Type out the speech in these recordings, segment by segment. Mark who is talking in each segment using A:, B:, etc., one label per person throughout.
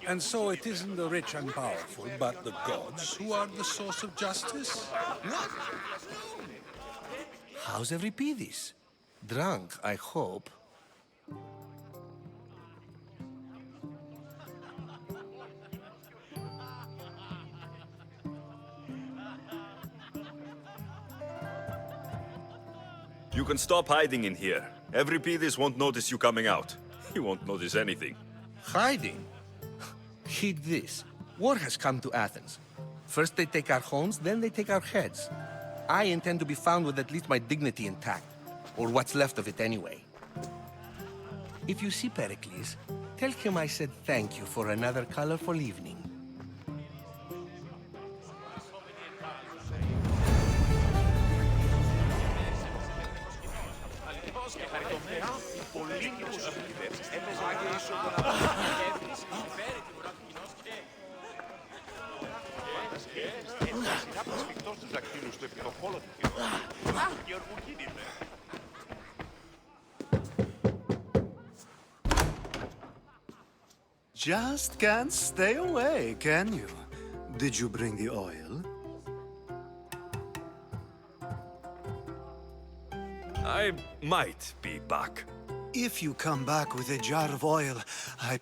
A: And so it isn't the rich and powerful, but the gods who are the source of justice?
B: What? How's Euripides? Drunk, I hope.
C: You can stop hiding in here. Euripides won't notice you coming out. He won't notice anything.
B: Hiding? Heed this. War has come to Athens. First they take our homes, then they take our heads. I intend to be found with at least my dignity intact. Or what's left of it anyway. If you see Pericles, tell him I said thank you for another colorful evening.
D: Just can't stay away, can you? Did you bring the oil?
C: I might be back.
D: If you come back with a jar of oil, I...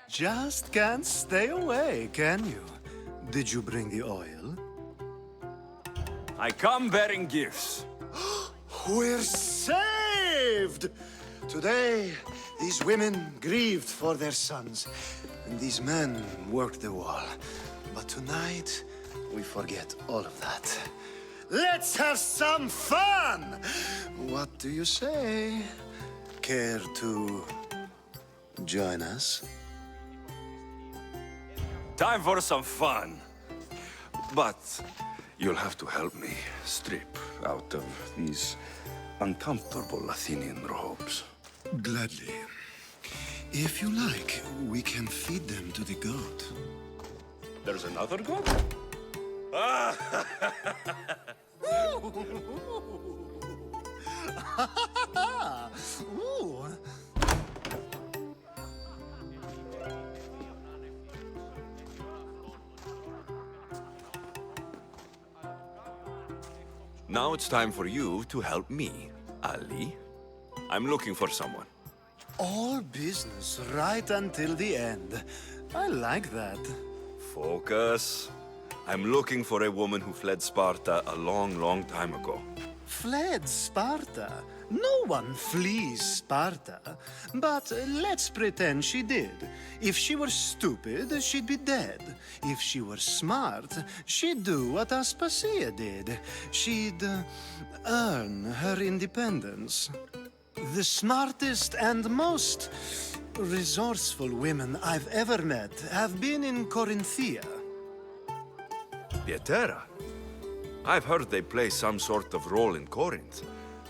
D: Just can't stay away, can you? Did you bring the oil?
C: I come bearing gifts.
D: We're saved! Today, these women grieved for their sons, and these men worked the wall. But tonight, we forget all of that. Let's have some fun! What do you say? Care to join us?
C: Time for some fun. But you'll have to help me strip out of these uncomfortable Athenian robes.
D: Gladly. If you like, we can feed them to the god.
C: There's another god?
D: Ooh.
C: Now it's time for you to help me, Ali. I'm looking for someone.
D: All business right until the end. I like that.
C: Focus. I'm looking for a woman who fled Sparta a long, long time ago.
D: Fled Sparta? No one flees Sparta. But let's pretend she did. If she were stupid, she'd be dead. If she were smart, she'd do what Aspasia did. She'd earn her independence. The smartest and most resourceful women I've ever met have been in Corinthia.
C: Pietera. I've heard they play some sort of role in Corinth,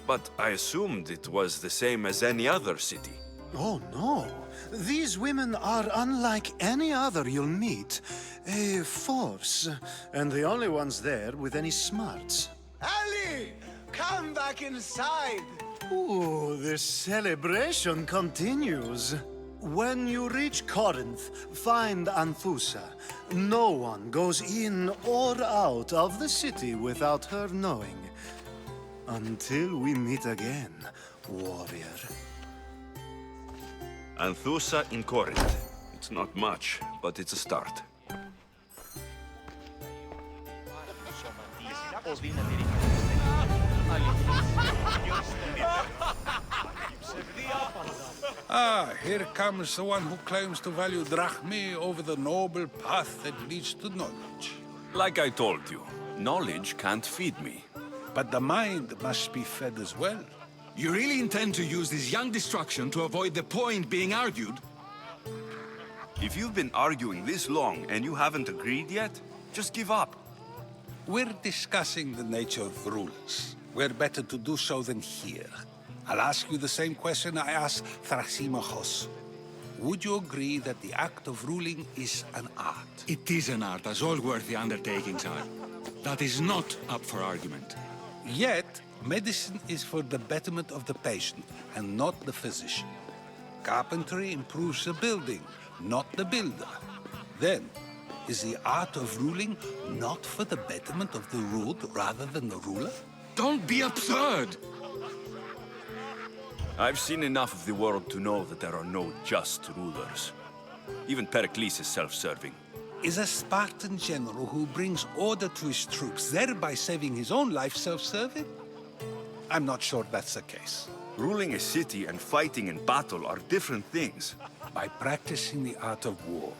C: but I assumed it was the same as any other city.
D: Oh, no. These women are unlike any other you'll meet. A force, and the only ones there with any smarts. Ali! Come back inside! Ooh, the celebration continues. When you reach Corinth, find Anthusa. No one goes in or out of the city without her knowing. Until we meet again, warrior.
C: Anthusa in Corinth. It's not much, but it's a start.
A: Ah, here comes the one who claims to value drachmae over the noble path that leads to knowledge.
C: Like I told you, knowledge can't feed me.
A: But the mind must be fed as well.
E: You really intend to use this young destruction to avoid the point being argued?
C: If you've been arguing this long and you haven't agreed yet, just give up.
A: We're discussing the nature of rulers. Where better to do so than here? I'll ask you the same question I asked Thrasimachos. Would you agree that the act of ruling is an art?
E: It is an art, as all worthy undertakings are. That is not up for argument.
A: Yet, medicine is for the betterment of the patient, and not the physician. Carpentry improves the building, not the builder. Then, is the art of ruling not for the betterment of the ruled rather than the ruler?
E: Don't be absurd!
C: I've seen enough of the world to know that there are no just rulers. Even Pericles is self-serving.
A: Is a Spartan general who brings order to his troops, thereby saving his own life, self-serving? I'm not sure that's the case.
C: Ruling a city and fighting in battle are different things.
A: By practicing the art of war,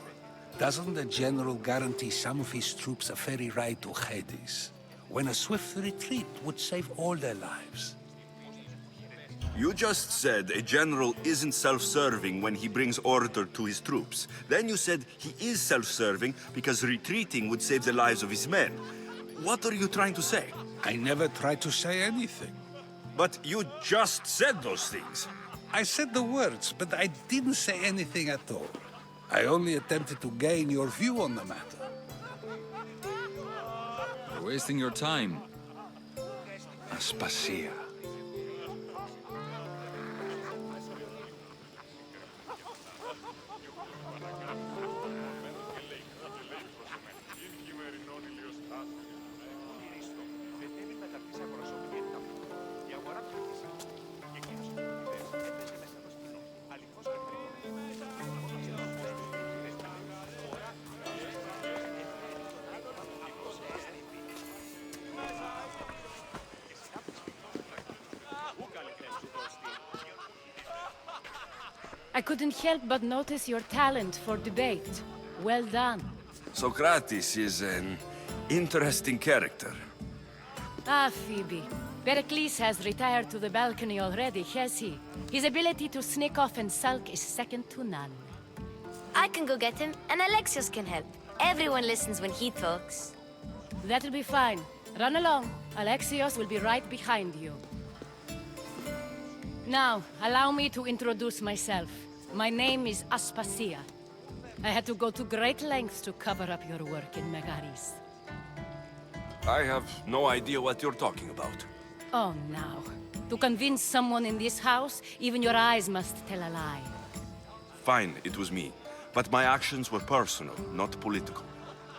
A: doesn't the general guarantee some of his troops a ferry ride to Hades, when a swift retreat would save all their lives?
C: You just said a general isn't self-serving when he brings order to his troops. Then you said he is self-serving because retreating would save the lives of his men. What are you trying to say?
A: I never tried to say anything.
C: But you just said those things.
A: I said the words, but I didn't say anything at all. I only attempted to gain your view on the matter.
E: You're wasting your time. Aspasia.
F: I couldn't help but notice your talent for debate. Well done.
C: Socrates is an interesting character.
F: Ah, Phoebe. Pericles has retired to the balcony already, has he? His ability to sneak off and sulk is second to none.
G: I can go get him, and Alexios can help. Everyone listens when he talks.
F: That'll be fine. Run along. Alexios will be right behind you. Now, allow me to introduce myself. My name is Aspasia. I had to go to great lengths to cover up your work in Megaris.
C: I have no idea what you're talking about.
F: Oh, now. To convince someone in this house, even your eyes must tell a lie.
C: Fine, it was me. But my actions were personal, not political.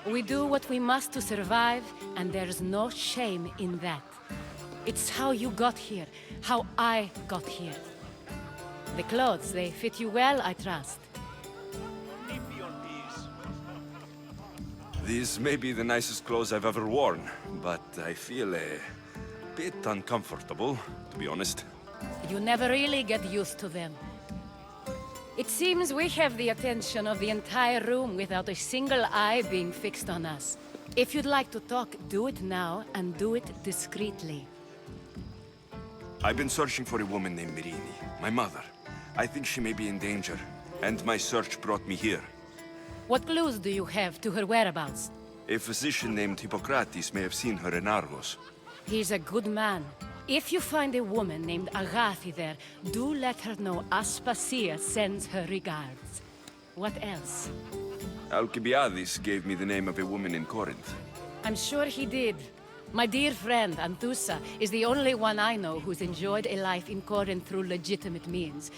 F: We do what we must to survive, and there's no shame in that. It's how you got here, how I got here. The clothes, they fit you well, I trust.
C: These may be the nicest clothes I've ever worn, but I feel a bit uncomfortable, to be honest.
F: You never really get used to them. It seems we have the attention of the entire room without a single eye being fixed on us. If you'd like to talk, do it now, and do it discreetly.
C: I've been searching for a woman named Mirini, my mother. I think she may be in danger, and my search brought me here.
F: What clues do you have to her whereabouts?
C: A physician named Hippocrates may have seen her in Argos.
F: He's a good man. If you find a woman named Agathi there, do let her know Aspasia sends her regards. What else?
C: Alcibiades gave me the name of a woman in Corinth.
F: I'm sure he did. My dear friend, Anthusa, is the only one I know who's enjoyed a life in Corinth through legitimate means.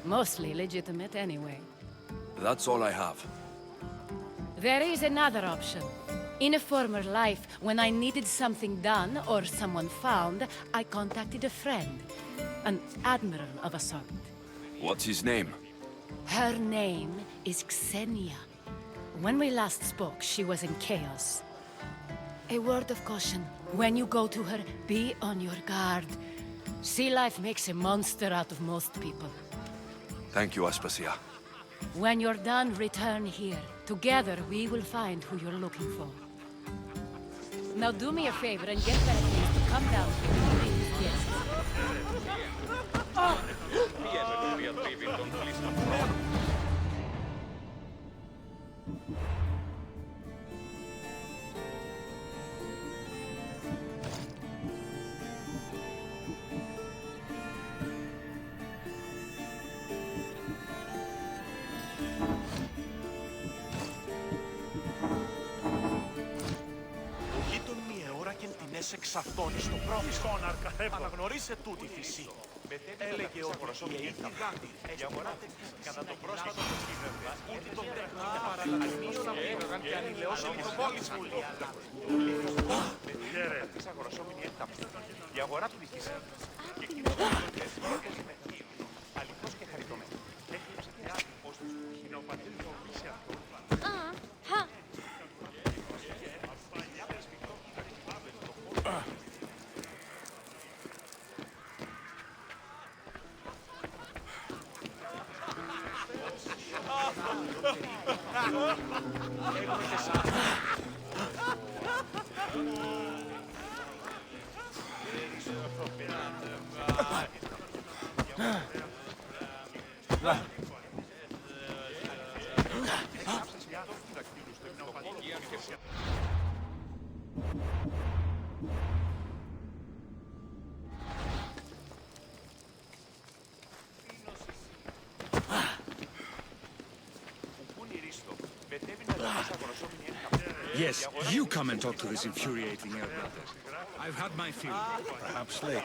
F: Mostly legitimate, anyway.
C: That's all I have.
F: There is another option. In a former life, when I needed something done or someone found, I contacted a friend. An admiral of a sort.
C: What's his name?
F: Her name is Xenia. When we last spoke, she was in chaos. A word of caution. When you go to her, be on your guard. Sea life makes a monster out of most people.
C: Thank you, Aspasia.
F: When you're done, return here. Together, we will find who you're looking for. Now do me a favor and get Pericles to come down here and greet his guests.
H: Εξ αυτών στο πρόφημα. Αναγνωρίσε τούτη φυσή. Έλεγε ότι η Αίγυπτη διαγοράται κατά το πρόσφατο τεχνίδευμα ούτε το τέχνο είναι παραλλαγμίων αμφίβεγαν και ανηλαιώσεων προβόλησαν. Γέρε, της αγορασόμενη έκταπτη. Η αγορά του δικής και κοινωνικές με αληθώς και χαριτωμένη. Έχει ψηφιάσει ως τους χινοπατήρ θεωρήσει αυτό.
E: Yes, you come and talk to this infuriating air brother. I've had my fill.
A: Perhaps later.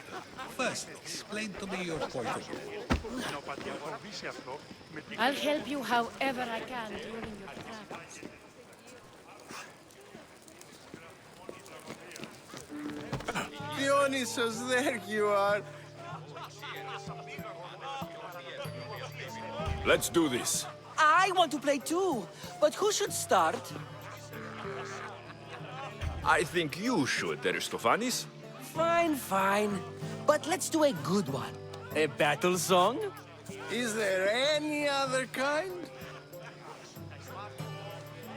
A: First, explain to me your point of view.
F: I'll help you however I can during your travels.
I: Dionysus, there you are.
C: Let's do this.
J: I want to play too, but who should start?
C: I think you should, Aristophanes.
J: Fine, fine. But let's do a good one. A battle song?
I: Is there any other kind?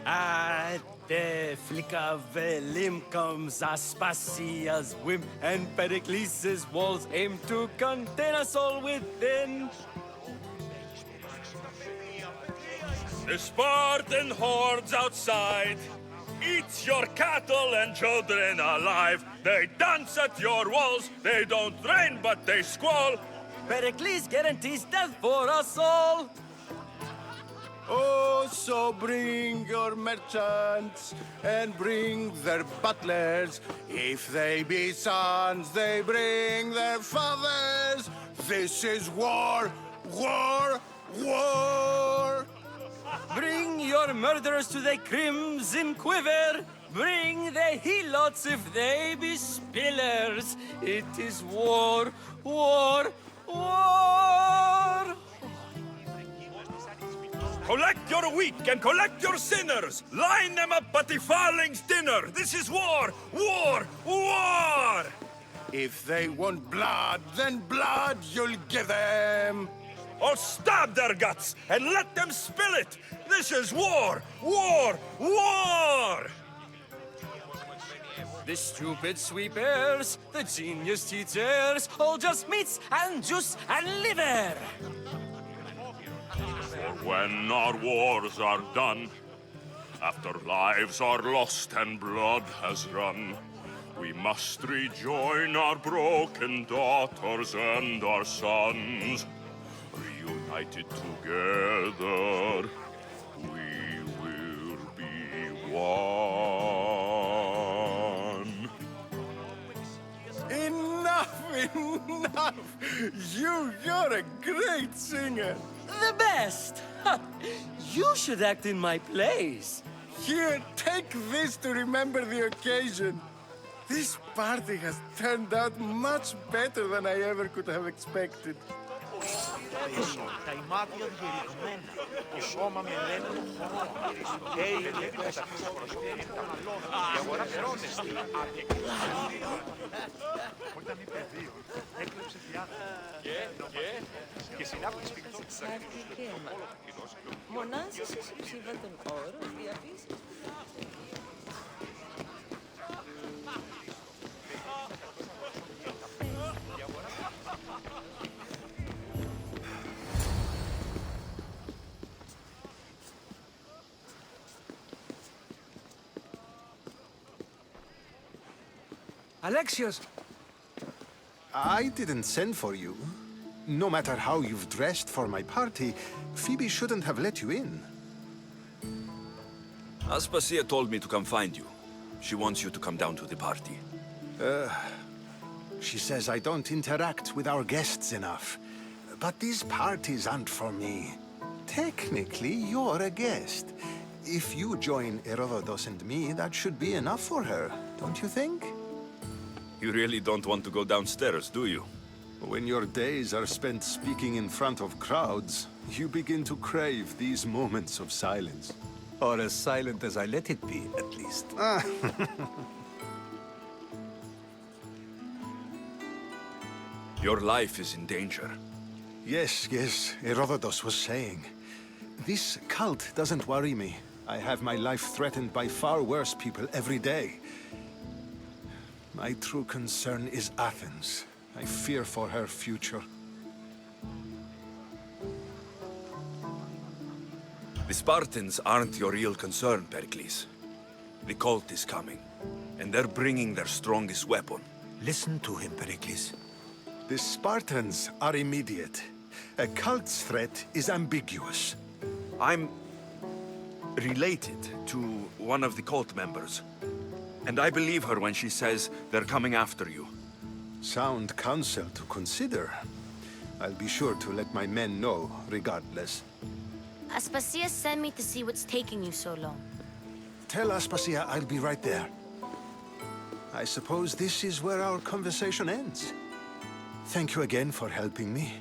J: At the flick of a limb comes Aspasia's whim, and Pericles' walls aim to contain us all within.
K: The Spartan hordes outside eat your cattle and children alive. They dance at your walls. They don't rain, but they squall.
J: Pericles guarantees death for us all.
I: Oh, so bring your merchants and bring their butlers. If they be sons, they bring their fathers. This is war, war, war.
J: Bring your murderers to the crimson quiver. Bring the helots if they be spillers. It is war, war, war.
K: Collect your weak and collect your sinners. Line them up at the Farling's dinner. This is war, war, war.
I: If they want blood, then blood you'll give them.
K: Or stab their guts and let them spill it. This is war, war, war.
J: The stupid sweepers, the genius teachers, all just meats and juice and liver.
K: When our wars are done, after lives are lost and blood has run, we must rejoin our broken daughters and our sons. Reunited together, we will be one.
I: Enough, enough! You're a great singer.
J: The best! You should act in my plays.
I: Here, take this to remember the occasion. This party has turned out much better than I ever could have expected.
H: πέσω, τα ημάτια διερριγμένα, το σώμα με λέμονο χώρο. Έι, μέσα στα προσωπικά τα μαλώνα, η αγορά φερόνεστη. Όταν είπε δύο, έκλεψε διάθεση. Και συνάπτυξη πίκτο της αρχής.
L: Μονάζεις σε ψήφα των όρων, διαβίσεις.
B: Alexios!
D: I didn't send for you. No matter how you've dressed for my party, Phoebe shouldn't have let you in.
C: Aspasia told me to come find you. She wants you to come down to the party.
D: She says I don't interact with our guests enough. But these parties aren't for me. Technically, you're a guest. If you join Herodotus and me, that should be enough for her, don't you think?
C: You really don't want to go downstairs, do you?
D: When your days are spent speaking in front of crowds, you begin to crave these moments of silence.
M: Or as silent as I let it be, at least.
C: Your life is in danger.
D: Yes, Herodotus was saying. This cult doesn't worry me. I have my life threatened by far worse people every day. My true concern is Athens. I fear for her future.
C: The Spartans aren't your real concern, Pericles. The cult is coming, and they're bringing their strongest weapon.
M: Listen to him, Pericles.
D: The Spartans are immediate. A cult's threat is ambiguous.
C: I'm related to one of the cult members. And I believe her when she says they're coming after you.
D: Sound counsel to consider. I'll be sure to let my men know, regardless.
G: Aspasia sent me to see what's taking you so long.
D: Tell Aspasia I'll be right there. I suppose this is where our conversation ends. Thank you again for helping me.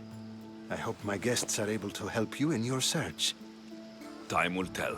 D: I hope my guests are able to help you in your search.
C: Time will tell.